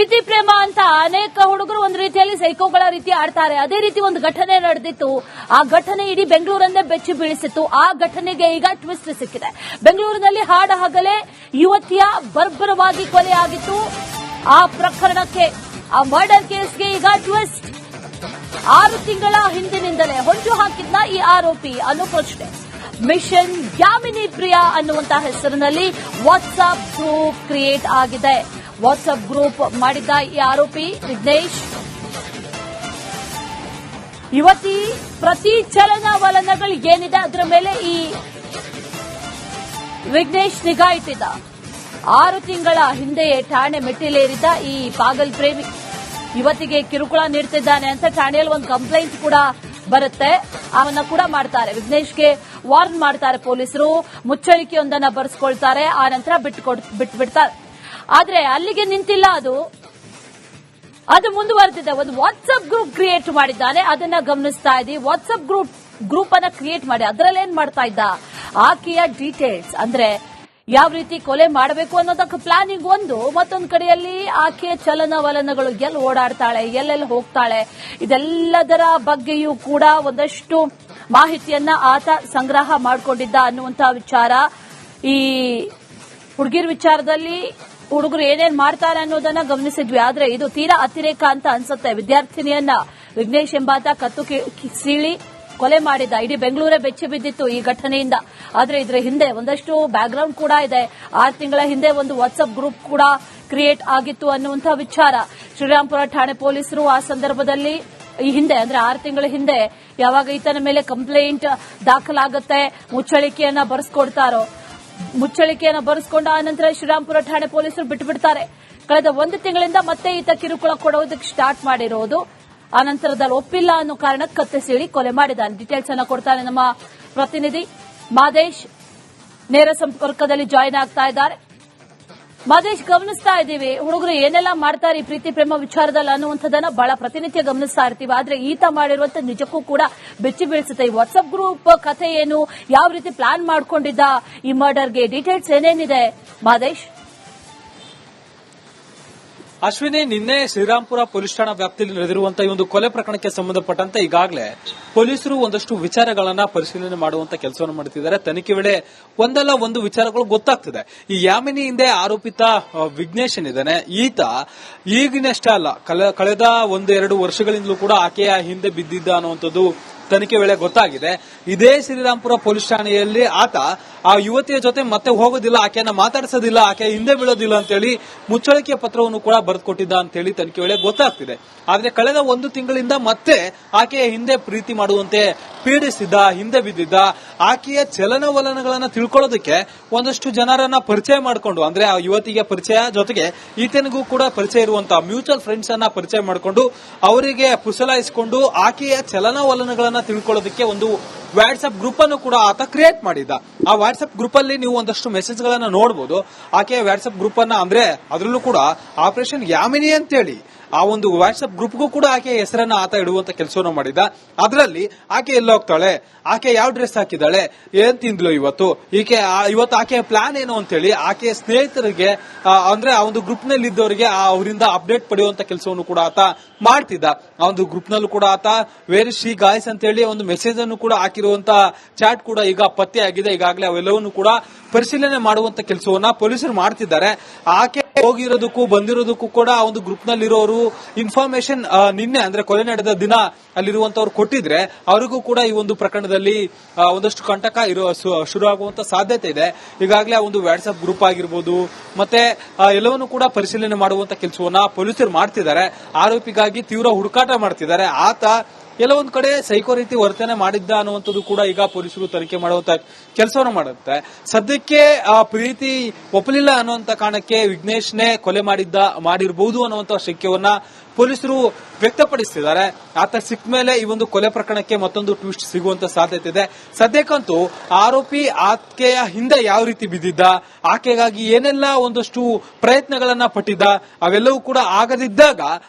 ಪ್ರೀತಿ ಪ್ರೇಮ ಅಂತ ಅನೇಕ ಹುಡುಗರು ಒಂದು ರೀತಿಯಲ್ಲಿ ಸೈಕೋಗಳ ರೀತಿ ಆಡ್ತಾರೆ. ಅದೇ ರೀತಿ ಒಂದು ಘಟನೆ ನಡೆದಿತ್ತು. ಆ ಘಟನೆ ಇಡೀ ಬೆಂಗಳೂರನ್ನೇ ಬೆಚ್ಚಿ ಬೀಳಿಸಿತ್ತು. ಆ ಘಟನೆಗೆ ಈಗ ಟ್ವಿಸ್ಟ್ ಸಿಕ್ಕಿದೆ. ಬೆಂಗಳೂರಿನಲ್ಲಿ ಹಾಡ ಹಗಲೇ ಯುವತಿಯ ಬರ್ಬರವಾಗಿ ಕೊಲೆಯಾಗಿತ್ತು. ಆ ಪ್ರಕರಣಕ್ಕೆ, ಆ ಮರ್ಡರ್ ಕೇಸ್ಗೆ ಈಗ ಟ್ವಿಸ್ಟ್. 6 ತಿಂಗಳ ಹಿಂದಿನಿಂದಲೇ ಹೊಂಚು ಹಾಕಿದ್ನ ಈ ಆರೋಪಿ ಅನ್ನೋ ಪ್ರಶ್ನೆ. ಮಿಷನ್ ಯಾಮಿನಿ ಪ್ರಿಯಾ ಅನ್ನುವಂತಹ ಹೆಸರಿನಲ್ಲಿ ವಾಟ್ಸ್ಆಪ್ ಗ್ರೂಪ್ ಕ್ರಿಯೇಟ್ ಆಗಿದೆ. ವಾಟ್ಸ್ಆಪ್ ಗ್ರೂಪ್ ಮಾಡಿದ್ದ ಈ ಆರೋಪಿ ವಿಘ್ನೇಶ್ ಯುವತಿ ಪ್ರತಿ ಚಲನವಲನಗಳು ಏನಿದೆ ಅದರ ಮೇಲೆ ಈ ವಿಘ್ನೇಶ್ ನಿಗಾ ಇಟ್ಟಿದ್ದ. 6 ತಿಂಗಳ ಹಿಂದೆಯೇ ಠಾಣೆ ಮೆಟ್ಟಿಲೇರಿದ್ದ ಈ ಪಾಗಲ್ ಪ್ರೇಮಿ ಯುವತಿಗೆ ಕಿರುಕುಳ ನೀಡುತ್ತಿದ್ದಾನೆ ಅಂತ ಠಾಣೆಯಲ್ಲಿ ಒಂದು ಕಂಪ್ಲೇಂಟ್ ಕೂಡ ಬರುತ್ತೆ. ಅವನ್ನ ಕೂಡ ಮಾಡ್ತಾರೆ. ವಿಘ್ನೇಶ್ಗೆ ವಾರ್ನ್ ಮಾಡ್ತಾರೆ ಪೊಲೀಸರು. ಮುಚ್ಚಳಿಕೆಯೊಂದನ್ನ ಬರೆಸ್ಕೊಳ್ತಾರೆ. ಆ ನಂತರ ಬಿಟ್ಬಿಡ್ತಾರೆ. ಆದ್ರೆ ಅಲ್ಲಿಗೆ ನಿಂತಿಲ್ಲ. ಅದು ಮುಂದುವರೆದಿದೆ. ಒಂದು ವಾಟ್ಸ್ಆಪ್ ಗ್ರೂಪ್ ಕ್ರಿಯೇಟ್ ಮಾಡಿದ್ದಾನೆ. ಅದನ್ನ ಗಮನಿಸ್ತಾ ಇದ್ದೀವಿ. ವಾಟ್ಸ್ಆಪ್ ಗ್ರೂಪ್ ಅನ್ನ ಕ್ರಿಯೇಟ್ ಮಾಡಿ ಅದರಲ್ಲಿ ಏನ್ ಮಾಡ್ತಾ ಇದ್ದ, ಆಕೆಯ ಡೀಟೇಲ್ಸ್ ಅಂದ್ರೆ ಯಾವ ರೀತಿ ಕೊಲೆ ಮಾಡಬೇಕು ಅನ್ನೋದಕ್ಕೆ ಪ್ಲಾನಿಂಗ್ ಒಂದು, ಮತ್ತೊಂದು ಕಡೆಯಲ್ಲಿ ಆಕೆಯ ಚಲನವಲನಗಳು ಎಲ್ಲಿ ಓಡಾಡ್ತಾಳೆ, ಎಲ್ಲೆಲ್ಲಿ ಹೋಗ್ತಾಳೆ, ಇದೆಲ್ಲದರ ಬಗ್ಗೆಯೂ ಕೂಡ ಒಂದಷ್ಟು ಮಾಹಿತಿಯನ್ನ ಆತ ಸಂಗ್ರಹ ಮಾಡಿಕೊಂಡಿದ್ದ ಅನ್ನುವಂತಹ ವಿಚಾರ. ಈ ಹುಡುಗಿರ ವಿಚಾರದಲ್ಲಿ ಹುಡುಗರು ಏನೇನ್ ಮಾಡ್ತಾರೆ ಅನ್ನೋದನ್ನ ಗಮನಿಸಿದ್ವಿ. ಆದ್ರೆ ಇದು ತೀರಾ ಅತಿರೇಕ ಅಂತ ಅನ್ಸುತ್ತೆ. ವಿದ್ಯಾರ್ಥಿನಿಯನ್ನ ವಿಘ್ನೇಶ್ ಎಂಬಾತ ಕತ್ತು ಸೀಳಿ ಕೊಲೆ ಮಾಡಿದ್ದ. ಇಡೀ ಬೆಂಗಳೂರೇ ಬೆಚ್ಚಿ ಬಿದ್ದಿತ್ತು ಈ ಘಟನೆಯಿಂದ. ಆದ್ರೆ ಇದರ ಹಿಂದೆ ಒಂದಷ್ಟು ಬ್ಯಾಕ್ಗ್ರೌಂಡ್ ಕೂಡ ಇದೆ. 6 ತಿಂಗಳ ಹಿಂದೆ ಒಂದು ವಾಟ್ಸ್ಆಪ್ ಗ್ರೂಪ್ ಕೂಡ ಕ್ರಿಯೇಟ್ ಆಗಿತ್ತು ಅನ್ನುವಂತಹ ವಿಚಾರ. ಶ್ರೀರಾಂಪುರ ಠಾಣೆ ಪೊಲೀಸರು ಆ ಸಂದರ್ಭದಲ್ಲಿ ಈ ಹಿಂದೆ ಅಂದ್ರೆ 6 ತಿಂಗಳ ಹಿಂದೆ ಯಾವಾಗ ಈತನ ಮೇಲೆ ಕಂಪ್ಲೇಂಟ್ ದಾಖಲಾಗುತ್ತೆ, ಮುಚ್ಚಳಿಕೆಯನ್ನ ಬರೆಸ್ಕೊಡ್ತಾರೋ, ಮುಚ್ಚಳಿಕೆಯನ್ನ ಬರೆಸ್ಕೊಂಡ ಆ ನಂತರ ಶ್ರೀರಾಂಪುರ ಠಾಣೆ ಪೊಲೀಸರು ಬಿಟ್ಟುಬಿಡ್ತಾರೆ. ಕಳೆದ 1 ತಿಂಗಳಿಂದ ಮತ್ತೆ ಈತ ಕಿರುಕುಳ ಕೊಡೋದಕ್ಕೆ ಸ್ಟಾರ್ಟ್ ಮಾಡಿರೋದು. ಆ ನಂತರದಲ್ಲಿ ಒಪ್ಪಿಲ್ಲ ಅನ್ನೋ ಕಾರಣಕ್ಕೆ ಕತ್ತೆ ಸೀಳಿ ಕೊಲೆ ಮಾಡಿದ್ದಾನೆ. ಡೀಟೇಲ್ಸ್ ಅನ್ನ ಕೊಡ್ತಾನೆ ನಮ್ಮ ಪ್ರತಿನಿಧಿ ಮಾದೇಶ್. ನೇರ ಸಂಪರ್ಕದಲ್ಲಿ ಜಾಯಿನ್ ಆಗ್ತಾ ಇದ್ದಾರೆ. ಮಾದೇಶ್, ಗಮನಿಸ್ತಾ ಇದ್ದೀವಿ ಹುಡುಗರು ಏನೆಲ್ಲ ಮಾಡ್ತಾರೆ ಈ ಪ್ರೀತಿ ಪ್ರೇಮ ವಿಚಾರದಲ್ಲಿ ಅನ್ನುವಂಥದ್ದನ್ನ ಬಹಳ ಪ್ರತಿನಿತ್ಯ ಗಮನಿಸ್ತಾ ಇರ್ತೀವಿ. ಆದ್ರೆ ಈತ ಮಾಡಿರುವಂತ ನಿಜಕ್ಕೂ ಕೂಡ ಬೆಚ್ಚಿ ಬೀಳಿಸುತ್ತೆ. ಈ ವಾಟ್ಸ್ಆಪ್ ಗ್ರೂಪ್ ಕಥೆ ಏನು, ಯಾವ ರೀತಿ ಪ್ಲಾನ್ ಮಾಡ್ಕೊಂಡಿದ್ದ ಈ ಮರ್ಡರ್ಗೆ, ಡೀಟೇಲ್ಸ್ ಏನೇನಿದೆ ಮಾದೇಶ್? ಅಶ್ವಿನಿ, ನಿನ್ನೆ ಶ್ರೀರಾಂಪುರ ಪೊಲೀಸ್ ಠಾಣಾ ವ್ಯಾಪ್ತಿಯಲ್ಲಿ ನಡೆದಿರುವಂತಹ ಈ ಒಂದು ಕೊಲೆ ಪ್ರಕರಣಕ್ಕೆ ಸಂಬಂಧಪಟ್ಟಂತೆ ಈಗಾಗಲೇ ಪೊಲೀಸರು ಒಂದಷ್ಟು ವಿಚಾರಗಳನ್ನ ಪರಿಶೀಲನೆ ಮಾಡುವಂತ ಕೆಲಸವನ್ನು ಮಾಡುತ್ತಿದ್ದಾರೆ. ತನಿಖೆ ವೇಳೆ ಒಂದಲ್ಲ ಒಂದು ವಿಚಾರಗಳು ಗೊತ್ತಾಗ್ತಿದೆ. ಈ ಯಾಮಿನಿ ಹಿಂದೆ ಆರೋಪಿತ ವಿಘ್ನೇಶ್ ಏನಿದ್ದಾನೆ, ಈತ ಈಗಿನಷ್ಟೇ ಅಲ್ಲ, ಕಳೆದ 1-2 ವರ್ಷಗಳಿಂದಲೂ ಕೂಡ ಆಕೆಯ ಹಿಂದೆ ಬಿದ್ದಿದ್ದ ಅನ್ನುವಂಥದ್ದು ತನಿಖೆ ವೇಳೆ ಗೊತ್ತಾಗಿದೆ. ಇದೇ ಶ್ರೀರಾಂಪುರ ಪೊಲೀಸ್ ಠಾಣೆಯಲ್ಲಿ ಆತ ಆ ಯುವತಿಯ ಜೊತೆ ಮತ್ತೆ ಹೋಗೋದಿಲ್ಲ, ಆಕೆಯನ್ನ ಮಾತಾಡಿಸೋದಿಲ್ಲ, ಆಕೆ ಹಿಂದೆ ಬೀಳೋದಿಲ್ಲ ಅಂತೇಳಿ ಮುಚ್ಚಳಿಕೆಯ ಪತ್ರವನ್ನು ಕೂಡ ಬರೆದುಕೊಟ್ಟಿದ್ದ ಅಂತೇಳಿ ತನಿಖೆ ವೇಳೆ ಗೊತ್ತಾಗ್ತಿದೆ. ಆದ್ರೆ ಕಳೆದ 1 ತಿಂಗಳಿಂದ ಮತ್ತೆ ಆಕೆಯ ಹಿಂದೆ ಪ್ರೀತಿ ಮಾಡುವಂತೆ ಪೀಡಿಸಿದ್ದ, ಹಿಂದೆ ಬಿದ್ದಿದ್ದ, ಆಕೆಯ ಚಲನವಲನಗಳನ್ನ ತಿಳ್ಕೊಳ್ಳೋದಕ್ಕೆ ಒಂದಷ್ಟು ಜನರನ್ನ ಪರಿಚಯ ಮಾಡಿಕೊಂಡು, ಅಂದ್ರೆ ಆ ಯುವತಿಗೆ ಪರಿಚಯ ಜೊತೆಗೆ ಈತನಿಗೂ ಕೂಡ ಪರಿಚಯ ಇರುವಂತಹ ಮ್ಯೂಚುವಲ್ ಫ್ರೆಂಡ್ಸ್ ಅನ್ನ ಪರಿಚಯ ಮಾಡಿಕೊಂಡು ಅವರಿಗೆ ಪುಸಲಾಯಿಸಿಕೊಂಡು ಆಕೆಯ ಚಲನವಲನಗಳನ್ನ ತಿಳ್ಕೊಳ್ಳೋದಕ್ಕೆ ಒಂದು ವಾಟ್ಸ್ಆಪ್ ಗ್ರೂಪ್ ಅನ್ನು ಕೂಡ ಆತ ಕ್ರಿಯೇಟ್ ಮಾಡಿದ್ದ. ಆ ವಾಟ್ಸ್ಆಪ್ ಗ್ರೂಪ್ ಅಲ್ಲಿ ನೀವು ಒಂದಷ್ಟು ಮೆಸೇಜ್ ಗಳನ್ನ ನೋಡಬಹುದು. ಆಕೆಯ ವಾಟ್ಸ್ಆಪ್ ಗ್ರೂಪ್ ಅನ್ನ, ಅಂದ್ರೆ ಅದರಲ್ಲೂ ಕೂಡ ಆಪರೇಷನ್ ಯಾಮಿನಿ ಅಂತೇಳಿ ಆ ಒಂದು ವಾಟ್ಸ್ಆಪ್ ಗ್ರೂಪ್ಗೂ ಕೂಡ ಆಕೆ ಹೆಸರನ್ನ ಆತ ಇಡುವಂತ ಕೆಲಸವನ್ನು ಮಾಡಿದ್ದ. ಅದರಲ್ಲಿ ಆಕೆ ಎಲ್ಲ ಹೋಗ್ತಾಳೆ, ಆಕೆ ಯಾವ ಡ್ರೆಸ್ ಹಾಕಿದ್ದಾಳೆ, ಏನ್ ತಿಂದ್ಲು ಇವತ್ತು ಆಕೆಯ ಪ್ಲಾನ್ ಏನು ಅಂತೇಳಿ ಆಕೆಯ ಸ್ನೇಹಿತರಿಗೆ, ಅಂದ್ರೆ ಆ ಒಂದು ಗ್ರೂಪ್ ನಲ್ಲಿ ಇದ್ದವರಿಗೆ ಅವರಿಂದ ಅಪ್ಡೇಟ್ ಪಡೆಯುವಂತ ಕೆಲಸವನ್ನು ಕೂಡ ಆತ ಮಾಡ್ತಿದ್ದ. ಆ ಒಂದು ಗ್ರೂಪ್ ನಲ್ಲೂ ಕೂಡ ಆತ ವೇರ್ ಶಿ ಗಾಯ್ಸ್ ಅಂತೇಳಿ ಒಂದು ಮೆಸೇಜ್ ಅನ್ನು ಕೂಡ ಹಾಕಿರುವಂತ ಚಾಟ್ ಕೂಡ ಈಗ ಪತ್ತೆ ಆಗಿದೆ. ಈಗಾಗಲೇ ಅವೆಲ್ಲವನ್ನು ಕೂಡ ಪರಿಶೀಲನೆ ಮಾಡುವಂತ ಕೆಲಸವನ್ನ ಪೊಲೀಸರು ಮಾಡ್ತಿದ್ದಾರೆ. ಆಕೆ ಹೋಗಿರೋದಕ್ಕೂ ಬಂದಿರೋದಕ್ಕೂ ಕೂಡ ಆ ಒಂದು ಗ್ರೂಪ್ ನಲ್ಲಿರೋರು ಇನ್ಫಾರ್ಮೇಶನ್ ನಿನ್ನೆ ಅಂದ್ರೆ ಕೊಲೆ ನಡೆದ ದಿನ ಅಲ್ಲಿರುವಂತವ್ರು ಕೊಟ್ಟಿದ್ರೆ ಅವರಿಗೂ ಕೂಡ ಈ ಒಂದು ಪ್ರಕರಣದಲ್ಲಿ ಒಂದಷ್ಟು ಕಂಟಕ ಶುರು ಆಗುವಂತ ಸಾಧ್ಯತೆ ಇದೆ. ಈಗಾಗಲೇ ಆ ಒಂದು ವಾಟ್ಸ್ಆಪ್ ಗ್ರೂಪ್ ಆಗಿರ್ಬೋದು ಮತ್ತೆ ಎಲ್ಲವನ್ನೂ ಕೂಡ ಪರಿಶೀಲನೆ ಮಾಡುವಂತ ಕೆಲಸವನ್ನ ಪೊಲೀಸರು ಮಾಡ್ತಿದ್ದಾರೆ. ಆರೋಪಿಗಾಗಿ ತೀವ್ರ ಹುಡುಕಾಟ ಮಾಡ್ತಿದ್ದಾರೆ. ಆತ ಎಲ್ಲ ಒಂದ್ ಕಡೆ ಸೈಕೋ ರೀತಿ ವರ್ತನೆ ಮಾಡಿದ್ದ ಅನ್ನುವಂಥದ್ದು ಕೂಡ ಈಗ ಪೊಲೀಸರು ತನಿಖೆ ಮಾಡುವಂತ ಕೆಲಸವನ್ನು ಮಾಡುತ್ತೆ. ಸದ್ಯಕ್ಕೆ ಪ್ರೀತಿ ಒಪ್ಪಲಿಲ್ಲ ಅನ್ನುವಂತ ಕಾರಣಕ್ಕೆ ವಿಘ್ನೇಶ್ನೇ ಕೊಲೆ ಮಾಡಿರಬಹುದು ಅನ್ನುವಂತ ಶಂಕೆಯನ್ನ ಪೊಲೀಸರು ವ್ಯಕ್ತಪಡಿಸುತ್ತಿದ್ದಾರೆ. ಆತ ಸಿಕ್ಕ ಮೇಲೆ ಈ ಒಂದು ಕೊಲೆ ಪ್ರಕರಣಕ್ಕೆ ಮತ್ತೊಂದು ಟ್ವಿಸ್ಟ್ ಸಿಗುವಂತ ಸಾಧ್ಯತೆ ಇದೆ. ಸದ್ಯಕ್ಕಂತೂ ಆರೋಪಿ ಆಕೆಯ ಹಿಂದೆ ಯಾವ ರೀತಿ ಬಿದ್ದಿದ್ದ, ಆಕೆಗಾಗಿ ಏನೆಲ್ಲ ಒಂದಷ್ಟು ಪ್ರಯತ್ನಗಳನ್ನ ಪಟ್ಟಿದ್ದ, ಅವೆಲ್ಲವೂ ಕೂಡ ಆಗದಿದ್ದಾಗ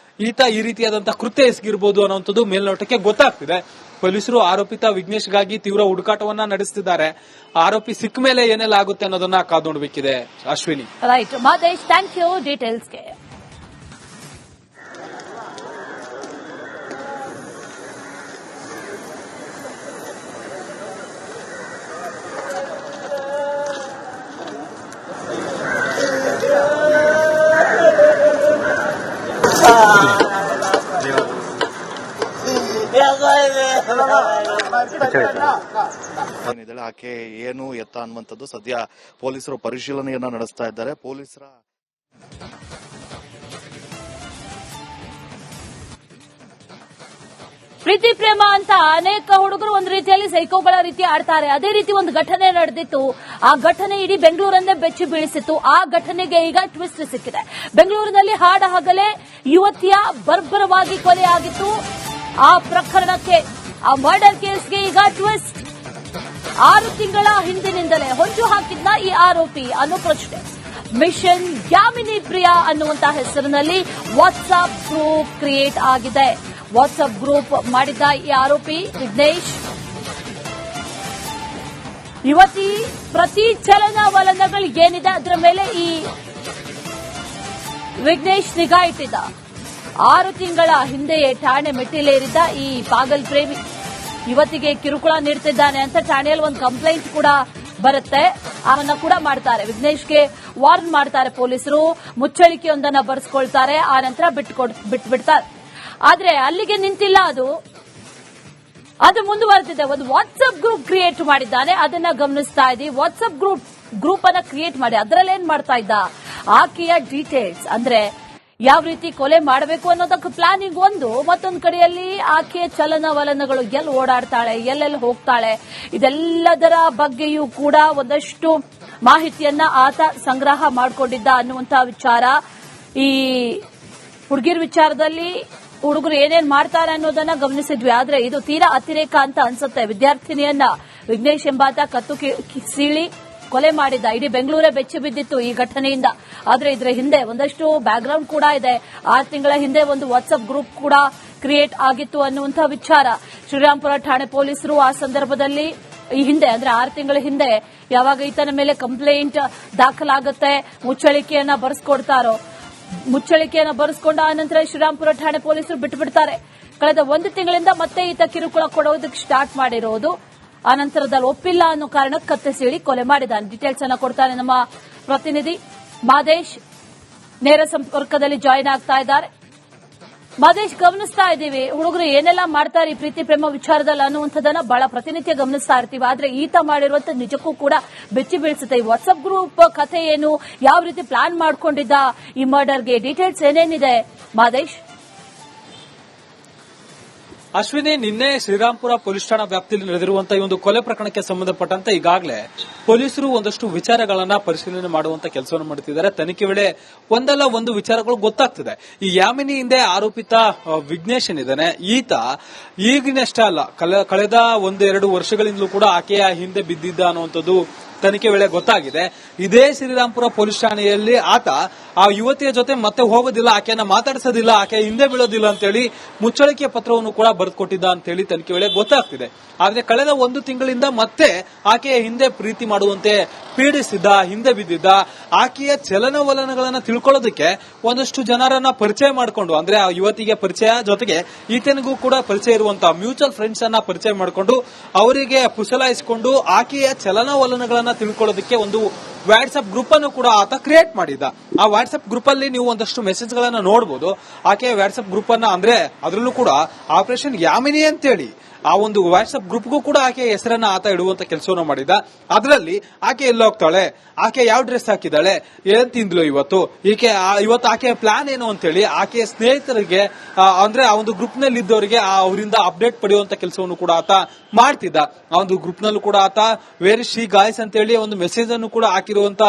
ಈತ ಈ ರೀತಿಯಾದಂತಹ ಕೃತ್ಯ ಎಸಗಿರಬಹುದು ಅನ್ನುವಂಥದ್ದು ಮೇಲ್ನೋಟಕ್ಕೆ ಗೊತ್ತಾಗ್ತಿದೆ. ಪೊಲೀಸರು ಆರೋಪಿತ ವಿಘ್ನೇಶ್ಗಾಗಿ ತೀವ್ರ ಹುಡುಕಾಟವನ್ನ ನಡೆಸುತ್ತಿದ್ದಾರೆ. ಆರೋಪಿ ಸಿಕ್ಕ ಮೇಲೆ ಏನೆಲ್ಲ ಆಗುತ್ತೆ ಅನ್ನೋದನ್ನ ಕಾದು ನೋಡಬೇಕಿದೆ. Ashwini. Right Madesh, thank you ಡೀಟೇಲ್ಸ್ಗೆ. ಏನಿದೆ ಆಕೆ ಏನು ಎತ್ತ ಅನ್ನುವಂಥದ್ದು ಸದ್ಯ ಪೊಲೀಸರು ಪರಿಶೀಲನೆಯನ್ನ ನಡೆಸ್ತಾ ಇದ್ದಾರೆ. ಪೊಲೀಸರ ಪ್ರೀತಿ ಪ್ರೇಮ ಅಂತ ಅನೇಕ ಹುಡುಗರು ಒಂದು ರೀತಿಯಲ್ಲಿ ಸೈಕೋಗಳ ರೀತಿ ಆಡ್ತಾರೆ. ಅದೇ ರೀತಿ ಒಂದು ಘಟನೆ ನಡೆದಿತ್ತು. ಆ ಘಟನೆ ಇಡೀ ಬೆಂಗಳೂರನ್ನೇ ಬೆಚ್ಚಿ ಬೀಳಿಸಿತ್ತು. ಆ ಘಟನೆಗೆ ಈಗ ಟ್ವಿಸ್ಟ್ ಸಿಕ್ಕಿದೆ. ಬೆಂಗಳೂರಿನಲ್ಲಿ ಹಾಡ ಹಗಲೇ ಯುವತಿಯ ಬರ್ಬರವಾಗಿ ಕೊಲೆಯಾಗಿತ್ತು. ಆ ಪ್ರಕರಣಕ್ಕೆ, ಆ ಮರ್ಡರ್ ಕೇಸ್ಗೆ ಈಗ ಟ್ವಿಸ್ಟ್. 6 ತಿಂಗಳ ಹಿಂದಿನಿಂದಲೇ ಹೊಂಚು ಹಾಕಿದ್ನ ಈ ಆರೋಪಿ ಅನ್ನೋ ಪ್ರಶ್ನೆ. ಮಿಷನ್ ಯಾಮಿನಿ ಪ್ರಿಯಾ ಅನ್ನುವಂತಹ ಹೆಸರಿನಲ್ಲಿ ವಾಟ್ಸ್ಆಪ್ ಗ್ರೂಪ್ ಕ್ರಿಯೇಟ್ ಆಗಿದೆ. ವಾಟ್ಸ್ಆಪ್ ಗ್ರೂಪ್ ಮಾಡಿದ್ದ ಈ ಆರೋಪಿ ವಿಘ್ನೇಶ್ ಯುವತಿ ಪ್ರತಿ ಚಲನವಲನಗಳು ಏನಿದೆ ಅದರ ಮೇಲೆ ಈ ವಿಘ್ನೇಶ್ ನಿಗಾ ಇಟ್ಟಿದ್ದ. 6 ತಿಂಗಳ ಹಿಂದೆಯೇ ಠಾಣೆ ಮೆಟ್ಟಿಲೇರಿದ್ದ ಈ ಪಾಗಲ್ ಪ್ರೇಮಿ ಯುವತಿಗೆ ಕಿರುಕುಳ ನೀಡುತ್ತಿದ್ದಾನೆ ಅಂತ ಠಾಣೆಯಲ್ಲಿ ಒಂದು ಕಂಪ್ಲೇಂಟ್ ಕೂಡ ಬರುತ್ತೆ. ಅವನ್ನ ಕೂಡ ಮಾಡ್ತಾರೆ. ವಿಘ್ನೇಶ್ಗೆ ವಾರ್ನ್ ಮಾಡ್ತಾರೆ ಪೊಲೀಸರು. ಮುಚ್ಚಳಿಕೆಯೊಂದನ್ನ ಬರೆಸ್ಕೊಳ್ತಾರೆ. ಆ ನಂತರ ಬಿಟ್ಬಿಡ್ತಾರೆ. ಆದ್ರೆ ಅಲ್ಲಿಗೆ ನಿಂತಿಲ್ಲ. ಅದು ಮುಂದುವರೆದಿದೆ. ಒಂದು ವಾಟ್ಸ್ಆಪ್ ಗ್ರೂಪ್ ಕ್ರಿಯೇಟ್ ಮಾಡಿದ್ದಾನೆ. ಅದನ್ನ ಗಮನಿಸ್ತಾ ಇದ್ದೀವಿ. ವಾಟ್ಸ್ಆಪ್ ಗ್ರೂಪ್ ಅನ್ನ ಕ್ರಿಯೇಟ್ ಮಾಡಿ ಅದರಲ್ಲಿ ಏನ್ ಮಾಡ್ತಾ ಇದ್ದ, ಆಕೆಯ ಡೀಟೇಲ್ಸ್ ಅಂದ್ರೆ ಯಾವ ರೀತಿ ಕೊಲೆ ಮಾಡಬೇಕು ಅನ್ನೋದಕ್ಕೆ ಪ್ಲಾನಿಂಗ್ ಒಂದು, ಮತ್ತೊಂದು ಕಡೆಯಲ್ಲಿ ಆಕೆಯ ಚಲನವಲನಗಳು ಎಲ್ಲಿ ಓಡಾಡ್ತಾಳೆ, ಎಲ್ಲೆಲ್ಲಿ ಹೋಗ್ತಾಳೆ, ಇದೆಲ್ಲದರ ಬಗ್ಗೆಯೂ ಕೂಡ ಒಂದಷ್ಟು ಮಾಹಿತಿಯನ್ನ ಆತ ಸಂಗ್ರಹ ಮಾಡಿಕೊಂಡಿದ್ದ ಅನ್ನುವಂತಹ ವಿಚಾರ. ಈ ಹುಡುಗಿರ ವಿಚಾರದಲ್ಲಿ ಹುಡುಗರು ಏನೇನ್ ಮಾಡ್ತಾರೆ ಅನ್ನೋದನ್ನ ಗಮನಿಸಿದ್ವಿ. ಆದ್ರೆ ಇದು ತೀರಾ ಅತಿರೇಕ ಅಂತ ಅನ್ಸುತ್ತೆ. ವಿದ್ಯಾರ್ಥಿನಿಯನ್ನ ವಿಘ್ನೇಶ್ ಎಂಬಾತ ಕತ್ತು ಸೀಳಿ ಕೊಲೆ ಮಾಡಿದ್ದ. ಇಡೀ ಬೆಂಗಳೂರೇ ಬೆಚ್ಚಿ ಬಿದ್ದಿತ್ತು ಈ ಘಟನೆಯಿಂದ. ಆದ್ರೆ ಇದರ ಹಿಂದೆ ಒಂದಷ್ಟು ಬ್ಯಾಕ್ಗ್ರೌಂಡ್ ಕೂಡ ಇದೆ. 6 ತಿಂಗಳ ಹಿಂದೆ ಒಂದು ವಾಟ್ಸ್ಆಪ್ ಗ್ರೂಪ್ ಕೂಡ ಕ್ರಿಯೇಟ್ ಆಗಿತ್ತು ಅನ್ನುವಂತಹ ವಿಚಾರ. ಶ್ರೀರಾಂಪುರ ಠಾಣೆ ಪೊಲೀಸರು ಆ ಸಂದರ್ಭದಲ್ಲಿ ಈ ಹಿಂದೆ ಅಂದ್ರೆ 6 ತಿಂಗಳ ಹಿಂದೆ ಯಾವಾಗ ಈತನ ಮೇಲೆ ಕಂಪ್ಲೇಂಟ್ ದಾಖಲಾಗುತ್ತೆ, ಮುಚ್ಚಳಿಕೆಯನ್ನ ಬರೆಸ್ಕೊಡ್ತಾರೋ, ಮುಚ್ಚಳಿಕೆಯನ್ನು ಬರೆಸ್ಕೊಂಡು ಆ ನಂತರ ಶ್ರೀರಾಂಪುರ ಠಾಣೆ ಪೊಲೀಸರು ಬಿಟ್ಟುಬಿಡ್ತಾರೆ. ಕಳೆದ 1 ತಿಂಗಳಿಂದ ಮತ್ತೆ ಈತ ಕಿರುಕುಳ ಕೊಡೋದಕ್ಕೆ ಸ್ಟಾರ್ಟ್ ಮಾಡಿರೋದು. ಆ ನಂತರದಲ್ಲಿ ಒಪ್ಪಿಲ್ಲ ಅನ್ನೋ ಕಾರಣಕ್ಕೆ ಕತ್ತೆ ಸೀಳಿ ಕೊಲೆ ಮಾಡಿದ್ದಾನೆ. ಡೀಟೇಲ್ಸ್ ಅನ್ನ ಕೊಡ್ತಾನೆ ನಮ್ಮ ಪ್ರತಿನಿಧಿ ಮಾದೇಶ್. ನೇರ ಸಂಪರ್ಕದಲ್ಲಿ ಜಾಯಿನ್ ಆಗ್ತಾ ಇದ್ದಾರೆ. ಮಾದೇಶ್, ಗಮನಿಸ್ತಾ ಇದ್ದೀವಿ ಹುಡುಗರು ಏನೆಲ್ಲ ಮಾಡ್ತಾರೆ ಈ ಪ್ರೀತಿ ಪ್ರೇಮ ವಿಚಾರದಲ್ಲಿ ಅನ್ನುವಂಥದ್ದನ್ನ ಬಹಳ ಪ್ರತಿನಿತ್ಯ ಗಮನಿಸ್ತಾ ಇರ್ತೀವಿ. ಆದ್ರೆ ಈತ ಮಾಡಿರುವಂತ ನಿಜಕ್ಕೂ ಕೂಡ ಬೆಚ್ಚಿ ಬೀಳಿಸುತ್ತೆ. ಈ ವಾಟ್ಸ್ಆಪ್ ಗ್ರೂಪ್ ಕಥೆ ಏನು, ಯಾವ ರೀತಿ ಪ್ಲಾನ್ ಮಾಡ್ಕೊಂಡಿದ್ದ ಈ ಮರ್ಡರ್ಗೆ, ಡೀಟೇಲ್ಸ್ ಏನೇನಿದೆ ಮಾದೇಶ್? ಅಶ್ವಿನಿ, ನಿನ್ನೆ ಶ್ರೀರಾಂಪುರ ಪೊಲೀಸ್ ಠಾಣಾ ವ್ಯಾಪ್ತಿಯಲ್ಲಿ ನಡೆದಿರುವಂತಹ ಈ ಒಂದು ಕೊಲೆ ಪ್ರಕರಣಕ್ಕೆ ಸಂಬಂಧಪಟ್ಟಂತೆ ಈಗಾಗಲೇ ಪೊಲೀಸರು ಒಂದಷ್ಟು ವಿಚಾರಗಳನ್ನ ಪರಿಶೀಲನೆ ಮಾಡುವಂತ ಕೆಲಸವನ್ನು ಮಾಡುತ್ತಿದ್ದಾರೆ. ತನಿಖೆ ವೇಳೆ ಒಂದಲ್ಲ ಒಂದು ವಿಚಾರಗಳು ಗೊತ್ತಾಗ್ತಿದೆ. ಈ ಯಾಮಿನಿ ಹಿಂದೆ ಆರೋಪಿತ ವಿಘ್ನೇಶ್ ಏನಿದ್ದಾನೆ, ಈತ ಈಗಿನಷ್ಟೇ ಅಲ್ಲ, ಕಳೆದ 1-2 ವರ್ಷಗಳಿಂದಲೂ ಕೂಡ ಆಕೆಯ ಹಿಂದೆ ಬಿದ್ದಿದ್ದ ಅನ್ನುವಂಥದ್ದು ತನಿಖೆ ವೇಳೆ ಗೊತ್ತಾಗಿದೆ. ಇದೇ ಶ್ರೀರಾಂಪುರ ಪೊಲೀಸ್ ಠಾಣೆಯಲ್ಲಿ ಆತ ಆ ಯುವತಿಯ ಜೊತೆ ಮತ್ತೆ ಹೋಗೋದಿಲ್ಲ, ಆಕೆಯನ್ನ ಮಾತಾಡಿಸೋದಿಲ್ಲ, ಆಕೆ ಹಿಂದೆ ಬೀಳೋದಿಲ್ಲ ಅಂತೇಳಿ ಮುಚ್ಚಳಿಕೆ ಪತ್ರವನ್ನು ಕೂಡ ಬರೆದುಕೊಟ್ಟಿದ್ದ ಅಂತೇಳಿ ತನಿಖೆ ವೇಳೆ ಗೊತ್ತಾಗ್ತಿದೆ. ಆದ್ರೆ ಕಳೆದ 1 ತಿಂಗಳಿಂದ ಮತ್ತೆ ಆಕೆಯ ಹಿಂದೆ ಪ್ರೀತಿ ಮಾಡುವಂತೆ ಪೀಡಿಸಿದ್ದ, ಹಿಂದೆ ಬಿದ್ದಿದ್ದ, ಆಕೆಯ ಚಲನವಲನಗಳನ್ನ ತಿಳ್ಕೊಳ್ಳೋದಕ್ಕೆ ಒಂದಷ್ಟು ಜನರನ್ನ ಪರಿಚಯ ಮಾಡಿಕೊಂಡು, ಅಂದ್ರೆ ಆ ಯುವತಿಗೆ ಪರಿಚಯ ಜೊತೆಗೆ ಈತನಿಗೂ ಕೂಡ ಪರಿಚಯ ಇರುವಂತಹ ಮ್ಯೂಚುವಲ್ ಫ್ರೆಂಡ್ಸ್ ಅನ್ನ ಪರಿಚಯ ಮಾಡಿಕೊಂಡು ಅವರಿಗೆ ಪುಸಲಾಯಿಸಿಕೊಂಡು ಆಕೆಯ ಚಲನವಲನಗಳನ್ನ ತಿಳ್ಕೊಳ್ಳೋದಕ್ಕೆ ಒಂದು ವಾಟ್ಸ್ಆಪ್ ಗ್ರೂಪ್ ಅನ್ನು ಕೂಡ ಆತ ಕ್ರಿಯೇಟ್ ಮಾಡಿದ್ದ. ಆ ವಾಟ್ಸ್ಆಪ್ ಗ್ರೂಪ್ ಅಲ್ಲಿ ನೀವು ಒಂದಷ್ಟು ಮೆಸೇಜ್ ಗಳನ್ನ ನೋಡಬಹುದು. ಆಕೆಯ ವಾಟ್ಸ್ಆಪ್ ಗ್ರೂಪ್ ಅನ್ನ, ಅಂದ್ರೆ ಅದರಲ್ಲೂ ಕೂಡ ಆಪರೇಷನ್ ಯಾಮಿನಿ ಅಂತೇಳಿ ಆ ಒಂದು ವಾಟ್ಸ್ಆಪ್ ಗ್ರೂಪ್ಗೂ ಕೂಡ ಆಕೆಯ ಹೆಸರನ್ನ ಆತ ಇಡುವಂತ ಕೆಲಸವನ್ನು ಮಾಡಿದ. ಅದರಲ್ಲಿ ಆಕೆ ಎಲ್ಲಿ ಹೋಗ್ತಾಳೆ, ಆಕೆ ಯಾವ ಡ್ರೆಸ್ ಹಾಕಿದ್ದಾಳೆ, ಏನ್ ತಿಂದ್ಲು ಇವತ್ತು ಆಕೆಯ ಪ್ಲಾನ್ ಏನು ಅಂತೇಳಿ ಆಕೆಯ ಸ್ನೇಹಿತರಿಗೆ, ಅಂದ್ರೆ ಆ ಒಂದು ಗ್ರೂಪ್ ನಲ್ಲಿ ಇದ್ದವರಿಗೆ ಅವರಿಂದ ಅಪ್ಡೇಟ್ ಪಡೆಯುವಂತ ಕೆಲಸವನ್ನು ಕೂಡ ಆತ ಮಾಡ್ತಿದ್ದ. ಆ ಒಂದು ಗ್ರೂಪ್ ನಲ್ಲೂ ಕೂಡ ಆತ ವೇರ್ ಶಿ ಗಾಯ್ಸ್ ಅಂತೇಳಿ ಒಂದು ಮೆಸೇಜ್ ಅನ್ನು ಕೂಡ ಹಾಕಿರುವಂತ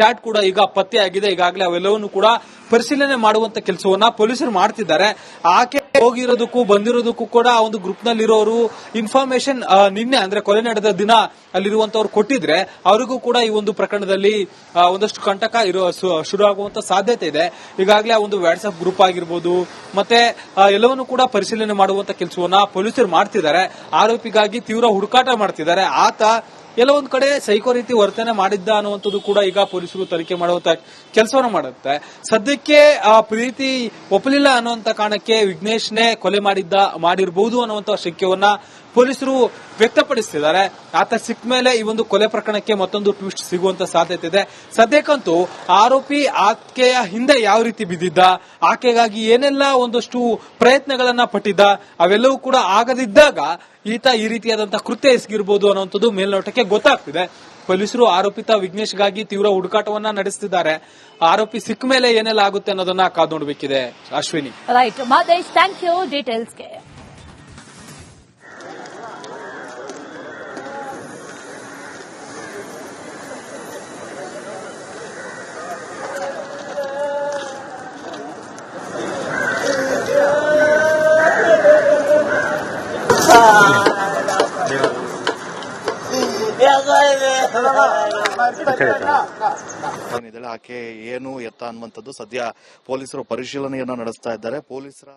ಚಾಟ್ ಕೂಡ ಈಗ ಪತ್ತೆ ಆಗಿದೆ. ಈಗಾಗಲೇ ಅವೆಲ್ಲವನ್ನು ಕೂಡ ಪರಿಶೀಲನೆ ಮಾಡುವಂತ ಕೆಲಸವನ್ನ ಪೊಲೀಸರು ಮಾಡ್ತಿದ್ದಾರೆ. ಆಕೆ ಹೋಗಿರೋದಕ್ಕೂ ಬಂದಿರೋದಕ್ಕೂ ಕೂಡ ಆ ಒಂದು ಗ್ರೂಪ್ ನಲ್ಲಿರೋರು ಇನ್ಫಾರ್ಮೇಶನ್ ನಿನ್ನೆ ಅಂದ್ರೆ ಕೊಲೆ ನಡೆದ ದಿನ ಅಲ್ಲಿರುವಂತವ್ರು ಕೊಟ್ಟಿದ್ರೆ ಅವರಿಗೂ ಕೂಡ ಈ ಒಂದು ಪ್ರಕರಣದಲ್ಲಿ ಒಂದಷ್ಟು ಕಂಟಕ ಶುರು ಆಗುವಂತ ಸಾಧ್ಯತೆ ಇದೆ. ಈಗಾಗಲೇ ಆ ಒಂದು ವಾಟ್ಸ್ಆಪ್ ಗ್ರೂಪ್ ಆಗಿರ್ಬೋದು ಮತ್ತೆ ಎಲ್ಲವನ್ನೂ ಕೂಡ ಪರಿಶೀಲನೆ ಮಾಡುವಂತ ಕೆಲಸವನ್ನ ಪೊಲೀಸರು ಮಾಡ್ತಿದ್ದಾರೆ. ಆರೋಪಿಗಾಗಿ ತೀವ್ರ ಹುಡುಕಾಟ ಮಾಡ್ತಿದ್ದಾರೆ. ಆತ ಎಲ್ಲ ಒಂದ್ ಕಡೆ ಸೈಕೋ ರೀತಿ ವರ್ತನೆ ಮಾಡಿದ್ದ ಅನ್ನುವಂಥದ್ದು ಕೂಡ ಈಗ ಪೊಲೀಸರು ತನಿಖೆ ಮಾಡುವಂತ ಕೆಲಸವನ್ನು ಮಾಡುತ್ತೆ. ಸದ್ಯಕ್ಕೆ ಆ ಪ್ರೀತಿ ಒಪ್ಪಲಿಲ್ಲ ಅನ್ನುವಂತ ಕಾರಣಕ್ಕೆ ವಿಘ್ನೇಶ್ನೇ ಕೊಲೆ ಮಾಡಿರಬಹುದು ಅನ್ನುವಂತ ಶಂಕೆಯನ್ನ ಪೊಲೀಸರು ವ್ಯಕ್ತಪಡಿಸುತ್ತಿದ್ದಾರೆ. ಆತ ಸಿಕ್ಕ ಮೇಲೆ ಈ ಒಂದು ಕೊಲೆ ಪ್ರಕರಣಕ್ಕೆ ಮತ್ತೊಂದು ಟ್ವಿಸ್ಟ್ ಸಿಗುವಂತ ಸಾಧ್ಯತೆ ಇದೆ. ಸದ್ಯಕ್ಕಂತೂ ಆರೋಪಿ ಆಕೆಯ ಹಿಂದೆ ಯಾವ ರೀತಿ ಬಿದ್ದಿದ್ದ, ಆಕೆಗಾಗಿ ಏನೆಲ್ಲ ಒಂದಷ್ಟು ಪ್ರಯತ್ನಗಳನ್ನ ಪಟ್ಟಿದ್ದ, ಅವೆಲ್ಲವೂ ಕೂಡ ಆಗದಿದ್ದಾಗ ಈತ ಈ ರೀತಿಯಾದಂತಹ ಕೃತ್ಯ ಎಸಗಿರಬಹುದು ಅನ್ನುವಂಥದ್ದು ಮೇಲ್ನೋಟಕ್ಕೆ ಗೊತ್ತಾಗ್ತಿದೆ. ಪೊಲೀಸರು ಆರೋಪಿತ ವಿಘ್ನೇಶ್ಗಾಗಿ ತೀವ್ರ ಹುಡುಕಾಟವನ್ನ ನಡೆಸುತ್ತಿದ್ದಾರೆ. ಆರೋಪಿ ಸಿಕ್ಕ ಮೇಲೆ ಏನೆಲ್ಲ ಆಗುತ್ತೆ ಅನ್ನೋದನ್ನ ಕಾದು ನೋಡಬೇಕಿದೆ. Ashwini. Right Mahesh, thank you ಡೀಟೇಲ್ಸ್ಗೆ. ಏನಿದೆ ಆಕೆ ಏನು ಎತ್ತ ಅನ್ನುವಂಥದ್ದು ಸದ್ಯ ಪೊಲೀಸರು ಪರಿಶೀಲನೆಯನ್ನ ನಡೆಸ್ತಾ ಇದ್ದಾರೆ. ಪೊಲೀಸರ